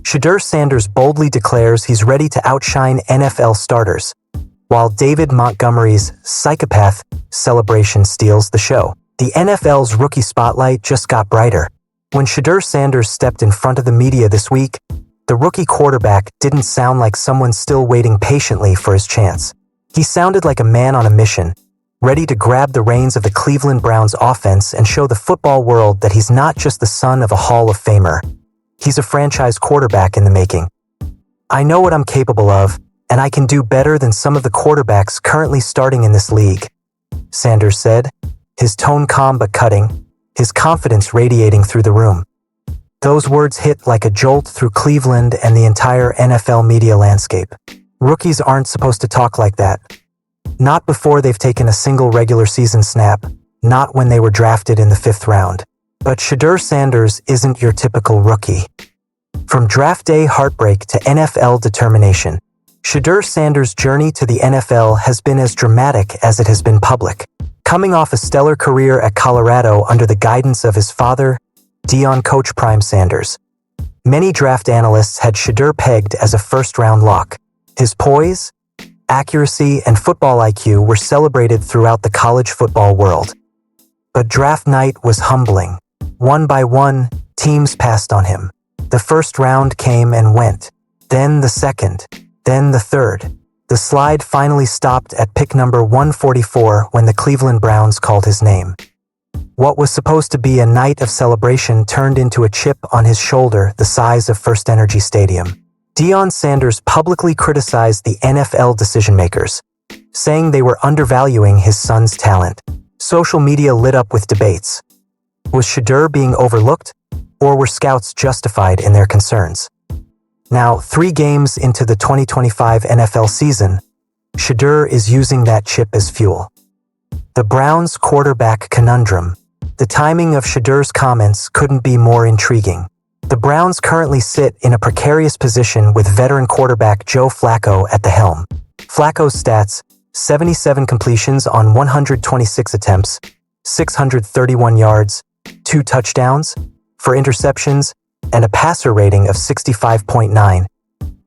Shedeur Sanders boldly declares he's ready to outshine NFL starters, while David Montgomery's psychopath celebration steals the show. The NFL's rookie spotlight just got brighter. When Shedeur Sanders stepped in front of the media this week, the rookie quarterback didn't sound like someone still waiting patiently for his chance. He sounded like a man on a mission, ready to grab the reins of the Cleveland Browns offense and show the football world that he's not just the son of a Hall of Famer. He's a franchise quarterback in the making. "I know what I'm capable of, and I can do better than some of the quarterbacks currently starting in this league," Sanders said, his tone calm but cutting, his confidence radiating through the room. Those words hit like a jolt through Cleveland and the entire NFL media landscape. Rookies aren't supposed to talk like that. Not before they've taken a single regular season snap, not when they were drafted in the 5th round. But Shedeur Sanders isn't your typical rookie. From draft day heartbreak to NFL determination, Shedeur Sanders' journey to the NFL has been as dramatic as it has been public. Coming off a stellar career at Colorado under the guidance of his father, Deion Coach Prime Sanders, many draft analysts had Shedeur pegged as a first-round lock. His poise, accuracy, and football IQ were celebrated throughout the college football world. But draft night was humbling. One by one, teams passed on him. The first round came and went, then the second, then the third. The slide finally stopped at pick number 144 when the Cleveland Browns called his name. What was supposed to be a night of celebration turned into a chip on his shoulder the size of First Energy Stadium. Deion Sanders publicly criticized the NFL decision-makers, saying they were undervaluing his son's talent. Social media lit up with debates. Was Shedeur being overlooked, or were scouts justified in their concerns? Now, 3 games into the 2025 NFL season, Shedeur is using that chip as fuel. The Browns' quarterback conundrum. The timing of Shedeur's comments couldn't be more intriguing. The Browns currently sit in a precarious position with veteran quarterback Joe Flacco at the helm. Flacco's stats: 77 completions on 126 attempts, 631 yards, 2 touchdowns, 4 interceptions, and a passer rating of 65.9.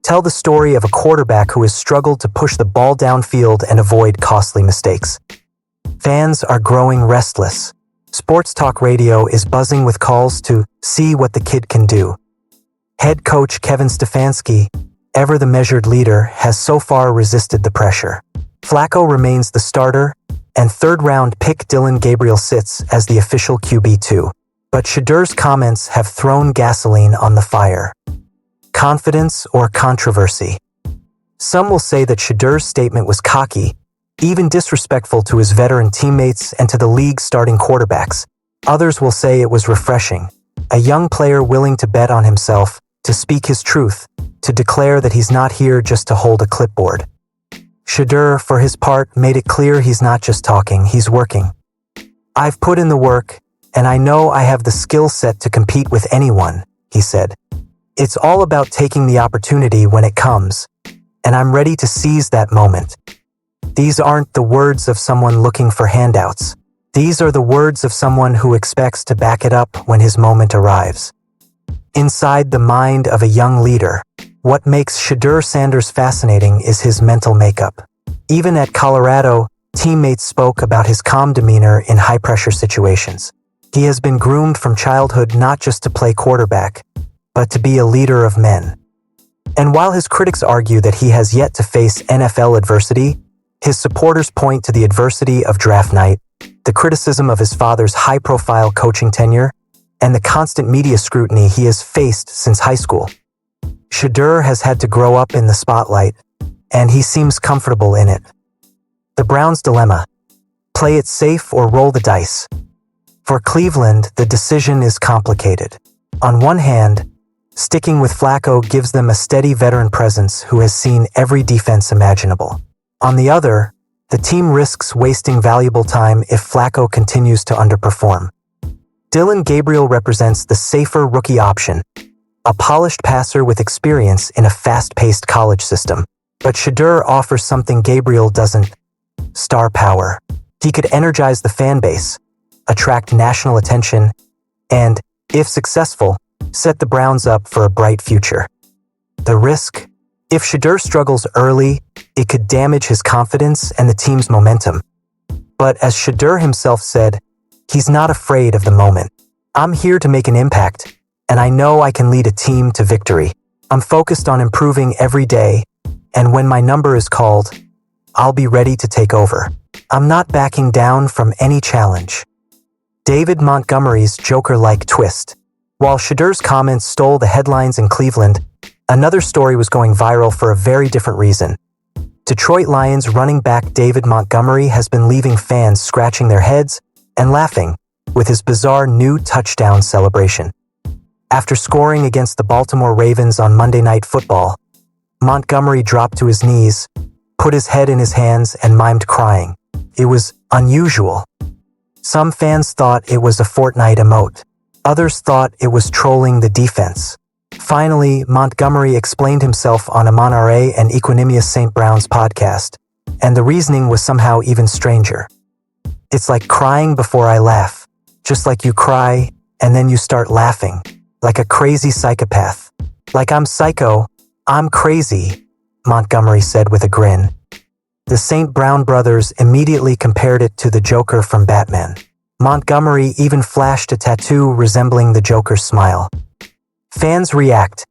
Tell the story of a quarterback who has struggled to push the ball downfield and avoid costly mistakes. Fans are growing restless. Sports talk radio is buzzing with calls to see what the kid can do. Head coach Kevin Stefanski, ever the measured leader, has so far resisted the pressure. Flacco remains the starter, and 3rd-round pick Dylan Gabriel sits as the official QB2. But Shedeur's comments have thrown gasoline on the fire. Confidence or controversy? Some will say that Shedeur's statement was cocky, even disrespectful to his veteran teammates and to the league's starting quarterbacks. Others will say it was refreshing. A young player willing to bet on himself, to speak his truth, to declare that he's not here just to hold a clipboard. Shedeur, for his part, made it clear he's not just talking, he's working. "I've put in the work, and I know I have the skill set to compete with anyone," he said. "It's all about taking the opportunity when it comes, and I'm ready to seize that moment." These aren't the words of someone looking for handouts. These are the words of someone who expects to back it up when his moment arrives. Inside the mind of a young leader, what makes Shedeur Sanders fascinating is his mental makeup. Even at Colorado, teammates spoke about his calm demeanor in high-pressure situations. He has been groomed from childhood not just to play quarterback, but to be a leader of men. And while his critics argue that he has yet to face NFL adversity, his supporters point to the adversity of draft night, the criticism of his father's high-profile coaching tenure, and the constant media scrutiny he has faced since high school. Shedeur has had to grow up in the spotlight, and he seems comfortable in it. The Browns' dilemma: play it safe or roll the dice. For Cleveland, the decision is complicated. On one hand, sticking with Flacco gives them a steady veteran presence who has seen every defense imaginable. On the other, the team risks wasting valuable time if Flacco continues to underperform. Dylan Gabriel represents the safer rookie option, a polished passer with experience in a fast-paced college system. But Shedeur offers something Gabriel doesn't: star power. He could energize the fan base, attract national attention, and, if successful, set the Browns up for a bright future. The risk? If Shedeur struggles early, it could damage his confidence and the team's momentum. But as Shedeur himself said, he's not afraid of the moment. I'm here to make an impact, and I know I can lead a team to victory. I'm focused on improving every day, and when my number is called, I'll be ready to take over. I'm not backing down from any challenge. David Montgomery's Joker-like twist. While Shedeur's comments stole the headlines in Cleveland, another story was going viral for a very different reason. Detroit Lions running back David Montgomery has been leaving fans scratching their heads and laughing with his bizarre new touchdown celebration. After scoring against the Baltimore Ravens on Monday Night Football, Montgomery dropped to his knees, put his head in his hands, and mimed crying. It was unusual. Some fans thought it was a Fortnite emote. Others thought it was trolling the defense. Finally, Montgomery explained himself on Amon Ra and Equanimous St. Brown's podcast, and the reasoning was somehow even stranger. It's like crying before I laugh. Just like you cry, and then you start laughing. Like a crazy psychopath. Like I'm psycho, I'm crazy, Montgomery said with a grin. The St. Brown brothers immediately compared it to the Joker from Batman. Montgomery even flashed a tattoo resembling the Joker's smile. Fans react,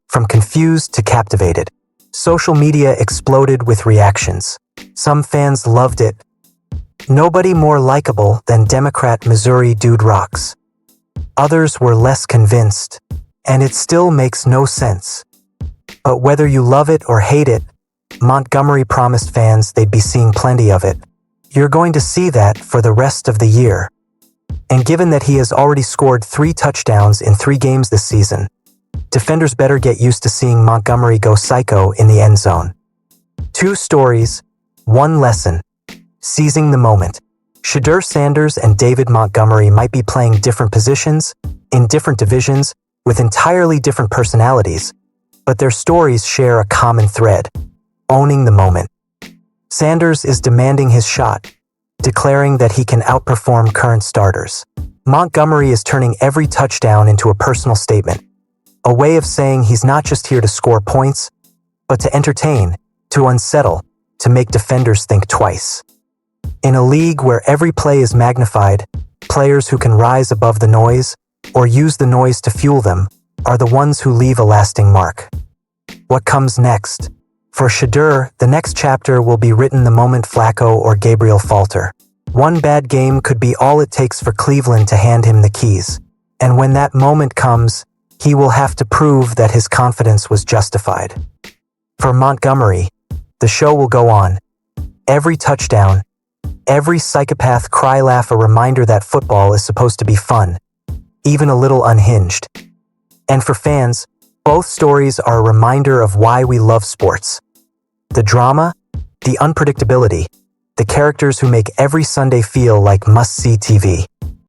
from confused to captivated. Social media exploded with reactions. Some fans loved it. Nobody more likable than Democrat Missouri Dude Rocks. Others were less convinced, and it still makes no sense. But whether you love it or hate it, Montgomery promised fans they'd be seeing plenty of it. You're going to see that for the rest of the year. And given that he has already scored 3 touchdowns in 3 games this season, defenders better get used to seeing Montgomery go psycho in the end zone. 2 stories, 1 lesson. Seizing the moment. Shedeur Sanders and David Montgomery might be playing different positions, in different divisions, with entirely different personalities, but their stories share a common thread: owning the moment. Sanders is demanding his shot, declaring that he can outperform current starters. Montgomery is turning every touchdown into a personal statement, a way of saying he's not just here to score points, but to entertain, to unsettle, to make defenders think twice. In a league where every play is magnified, players who can rise above the noise, or use the noise to fuel them, are the ones who leave a lasting mark. What comes next? For Shedeur, the next chapter will be written the moment Flacco or Gabriel falter. One bad game could be all it takes for Cleveland to hand him the keys. And when that moment comes, he will have to prove that his confidence was justified. For Montgomery, the show will go on. Every touchdown, every psychopath cry laugh, a reminder that football is supposed to be fun, even a little unhinged. And for fans, both stories are a reminder of why we love sports. The drama, the unpredictability, the characters who make every Sunday feel like must-see TV.